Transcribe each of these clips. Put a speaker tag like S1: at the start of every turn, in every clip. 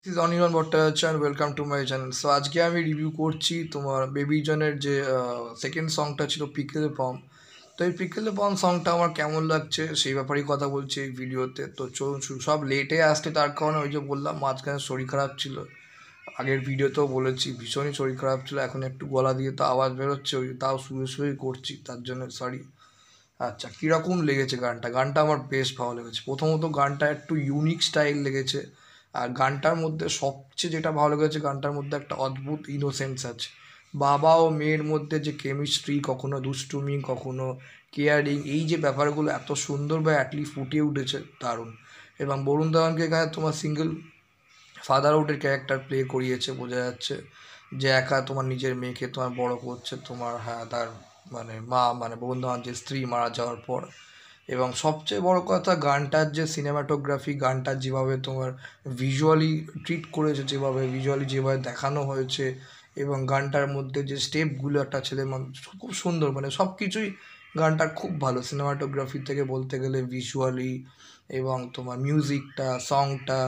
S1: This is Anirban Bhattacharya and welcome to my channel. So আজকে আমি review করছি তোমার বেবি জনের যে সেকেন্ড সংটা ছিল পিকল পম। তো এই পিকল পম সংটা আমার কেমন লাগছে সেই ব্যাপারেই কথা বলছি এই ভিডিওতে। তো চলুন সব লেটে আসছে, তার কারণে ওই যে বললাম মাঝখানে শরীর খারাপ ছিল, আগের ভিডিওতেও বলেছি ভীষণই শরীর খারাপ ছিল। এখন একটু গলা দিয়ে তো আওয়াজ বেরোচ্ছে, ওই তাও শুয়ে শুয়েই করছি, তার জন্য সরি। আচ্ছা, কীরকম লেগেছে গানটা? গানটা আমার বেশ ভালো লেগেছে। প্রথমত গানটা একটু ইউনিক স্টাইল লেগেছে। আর গানটার মধ্যে সবচেয়ে যেটা ভালো লেগেছে, গানটার মধ্যে একটা অদ্ভুত ইনোসেন্স আছে। বাবা ও মেয়ের মধ্যে যে কেমিস্ট্রি, কখনো দুষ্টুমি, কখনো কেয়ারিং, এই যে ব্যাপারগুলো এত সুন্দরভাবে অ্যাটলি ফুটিয়ে উঠেছে, দারুণ। এবং বরুণ ধাওয়ানকে এখানে তোমার সিঙ্গেল ফাদারহুডের ক্যারেক্টার প্লে করিয়েছে, বোঝা যাচ্ছে যে একা তোমার নিজের মেয়েকে তোমার বড় করছে তোমার, হ্যাঁ, তার মানে মা, মানে বরুণ ধাওয়ান যে স্ত্রী মারা যাওয়ার পর। এবং সবচেয়ে বড় কথা, গানটার যে সিনেমাটোগ্রাফি, গানটার যেভাবে তোমার ভিজুয়ালি ট্রিট করেছে, যেভাবে ভিজুয়ালি যেভাবে দেখানো হয়েছে, এবং গানটার মধ্যে যে স্টেপগুলো একটা ছেলে মানুষ, খুব সুন্দর, মানে সব কিছুই গানটার খুব ভালো। সিনেমাটোগ্রাফি থেকে বলতে গেলে ভিজুয়ালি, এবং তোমার মিউজিকটা, সংটা,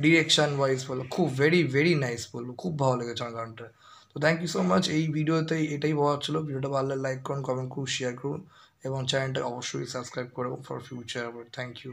S1: ডিরেকশন ওয়াইজ বলো, খুব ভেরি ভেরি নাইস বলবো, খুব ভালো লেগেছে আমার গানটা। তো থ্যাংক ইউ সো মাচ। এই ভিডিওতে এটাই বলার ছিল। ভিডিওটা ভালো লাগলে লাইক করুন, কমেন্ট করুন, শেয়ার করুন, এবং চ্যানেলটা অবশ্যই সাবস্ক্রাইব করুন ফর ফিউচার। Thank you.